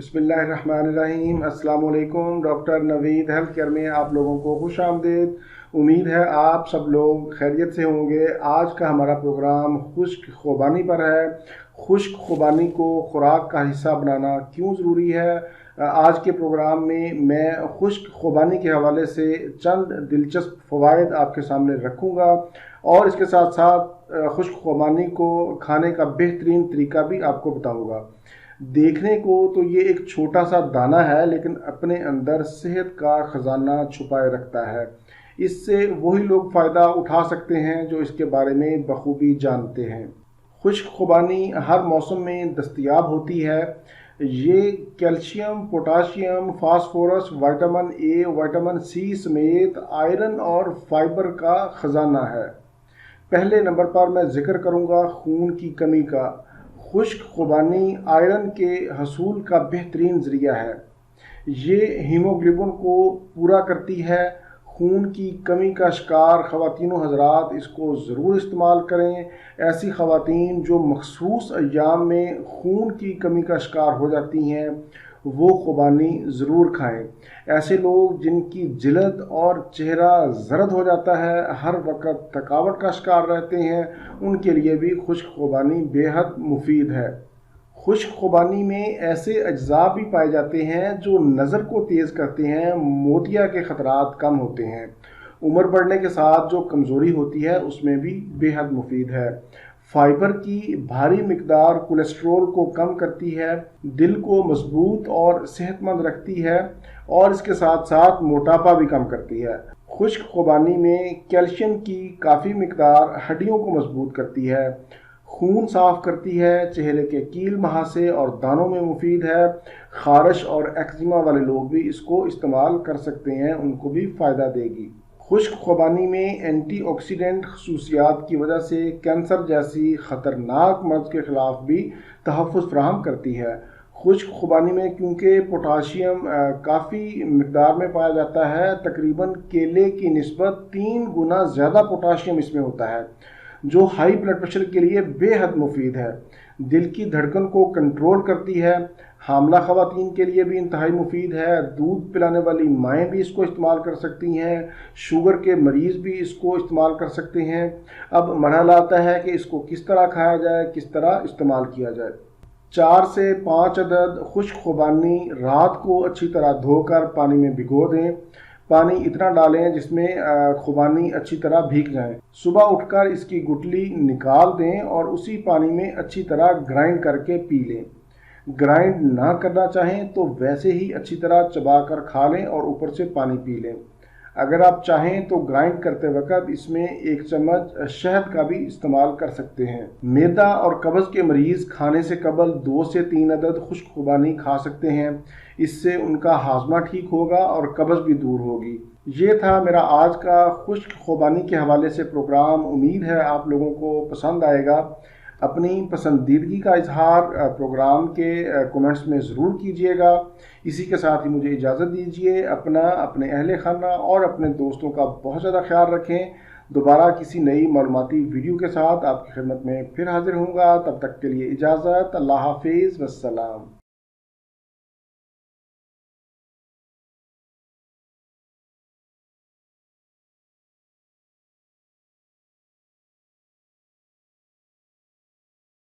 बिस्मिल्लाहिर्रहमानिर्रहीम। अस्सलाम वालेकुम। डॉक्टर नवीद हेल्थ केयर में आप लोगों को खुश आमदीद। उम्मीद है आप सब लोग खैरियत से होंगे। आज का हमारा प्रोग्राम खुश्क खुबानी पर है। खुश्क खुबानी को खुराक का हिस्सा बनाना क्यों ज़रूरी है। आज के प्रोग्राम में मैं खुश्क खुबानी के हवाले से चंद दिलचस्प फ़वाइद आपके सामने रखूँगा और इसके साथ साथ खुश्क खुबानी को खाने का बेहतरीन तरीका भी आपको बताऊँगा। देखने को तो ये एक छोटा सा दाना है, लेकिन अपने अंदर सेहत का ख़जाना छुपाए रखता है। इससे वही लोग फ़ायदा उठा सकते हैं जो इसके बारे में बखूबी जानते हैं। खुश्क खुबानी हर मौसम में दस्तयाब होती है। ये calcium, potassium, phosphorus, vitamin A, vitamin C समेत आयरन और फाइबर का ख़जाना है। पहले नंबर पर मैं ज़िक्र करूँगा खून की कमी का। खुश्क खुबानी आयरन के हसूल का बेहतरीन ज़रिया है। ये हीमोग्लोबिन को पूरा करती है। खून की कमी का शिकार ख़वातीन हज़रात इसको ज़रूर इस्तेमाल करें। ऐसी ख़वातीन जो मखसूस अय्याम में खून की कमी का शिकार हो जाती हैं वो खुबानी ज़रूर खाएं। ऐसे लोग जिनकी जिल्द और चेहरा ज़र्द हो जाता है, हर वक्त थकावट का शिकार रहते हैं, उनके लिए भी खुश्क खुबानी बेहद मुफीद है। खुश्क खुबानी में ऐसे अज्जा भी पाए जाते हैं जो नज़र को तेज़ करते हैं, मोतिया के ख़तरात कम होते हैं। उम्र बढ़ने के साथ जो कमज़ोरी होती है उसमें भी बेहद मुफीद है। फाइबर की भारी मिकदार कोलेस्ट्रॉल को कम करती है, दिल को मजबूत और सेहतमंद रखती है और इसके साथ साथ मोटापा भी कम करती है। खुश्क खुबानी में कैल्शियम की काफ़ी मिकदार हड्डियों को मजबूत करती है, खून साफ करती है, चेहरे के कील महासे और दानों में मुफीद है। खारिश और एक्जिमा वाले लोग भी इसको इस्तेमाल कर सकते हैं, उनको भी फ़ायदा देगी। खुश्क खुबानी में एंटीऑक्सीडेंट खसूसियात की वजह से कैंसर जैसी ख़तरनाक मर्ज़ के ख़िलाफ़ भी तहफ़्फ़ुज़ फ़राहम करती है। खुश्क खुबानी में क्योंकि पोटाशियम काफ़ी मिकदार में पाया जाता है, तकरीबन केले की निस्बत 3 गुना ज़्यादा पोटाशियम इसमें होता है, जो हाई ब्लड प्रेशर के लिए बेहद मुफीद है। दिल की धड़कन को कंट्रोल करती है। हामला ख़वातीन के लिए भी इंतहाई मुफीद है। दूध पिलाने वाली माएँ भी इसको इस्तेमाल कर सकती हैं। शुगर के मरीज़ भी इसको इस्तेमाल कर सकते हैं। अब मरहला आता है कि इसको किस तरह खाया जाए, किस तरह इस्तेमाल किया जाए। 4 से 5 अदद खुश्क खुबानी रात को अच्छी तरह धोकर पानी में भिगो दें। पानी इतना डालें जिसमें खुबानी अच्छी तरह भीग जाए। सुबह उठकर इसकी गुठली निकाल दें और उसी पानी में अच्छी तरह ग्राइंड करके पी लें। ग्राइंड ना करना चाहें तो वैसे ही अच्छी तरह चबा कर खा लें और ऊपर से पानी पी लें। अगर आप चाहें तो ग्राइंड करते वक्त इसमें 1 चम्मच शहद का भी इस्तेमाल कर सकते हैं। मैदा और कब्ज़ के मरीज़ खाने से कबल 2 से 3 अदद खुश्क खुबानी खा सकते हैं। इससे उनका हाजमा ठीक होगा और कब्ज़ भी दूर होगी। ये था मेरा आज का खुश्क खुबानी के हवाले से प्रोग्राम। उम्मीद है आप लोगों को पसंद आएगा। अपनी पसंदीदगी का इजहार प्रोग्राम के कमेंट्स में ज़रूर कीजिएगा। इसी के साथ ही मुझे इजाज़त दीजिए। अपना, अपने अहले खाना और अपने दोस्तों का बहुत ज़्यादा ख्याल रखें। दोबारा किसी नई मालूमाती वीडियो के साथ आपकी खिदमत में फिर हाजिर होऊंगा। तब तक के लिए इजाज़त। अल्लाह हाफिज़, वस्सलाम।